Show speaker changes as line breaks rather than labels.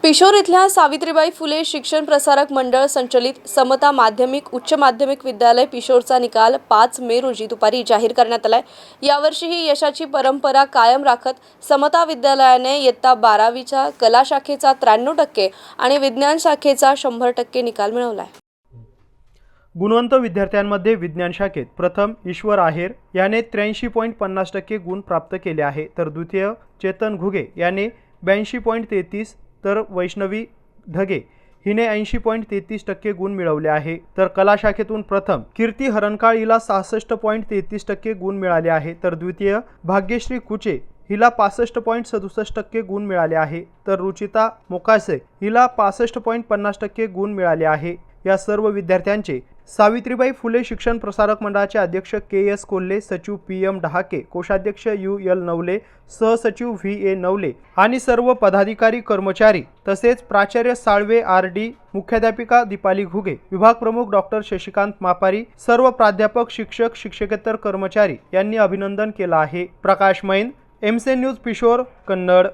पिशोर इथल्या सावित्रीबाई फुले शिक्षण प्रसारक मंडळ संचलित समता माध्यमिक उच्च माध्यमिक विद्यालय पिशोरचा निकाल 5 मे रोजी दुपारी जाहीर करण्यात आलाय। यावर्षीही यशाची परंपरा कायम राखत समता विद्यालयाने इयत्ता 12वीच्या कला शाखेचा 93% आणि विज्ञान शाखेचा 100% निकाल मिळवलाय।
गुणवंत विद्यार्थ्यांमध्ये विज्ञान शाखेत प्रथम ईश्वर आहेर याने 83.50% गुण प्राप्त केले आहे, तर द्वितीय चेतन घुगे याने 82.33, तर वैष्णवी ढगे हिने 80.33% गुण मिळवले आहे। तर कला शाखेतून प्रथम कीर्ती हरणकाळ हिला 66.33% गुण मिळाले आहे, तर द्वितीय भाग्यश्री कुचे हिला 65.67% गुण मिळाले आहे, तर रुचिता मोकासे हिला 65.50% गुण मिळाले आहे। या सर्व विद्यार्थ्यांचे सावित्रीबाई फुले शिक्षण प्रसारक मंडळाचे अध्यक्ष के.एस. कोल्हे, सचिव पी.एम. डहाके, कोषाध्यक्ष यू.एल. नवले, सहसचिव व्ही.ए. नवले आणि सर्व पदाधिकारी कर्मचारी तसेच प्राचार्य साळवे आर.डी., मुख्याध्यापिका दीपाली घुगे, विभाग प्रमुख डॉक्टर शशिकांत मापारी, सर्व प्राध्यापक, शिक्षक, शिक्षकेतर कर्मचारी यांनी अभिनंदन केलं आहे। प्रकाश man, MC news Pishor, Kannada.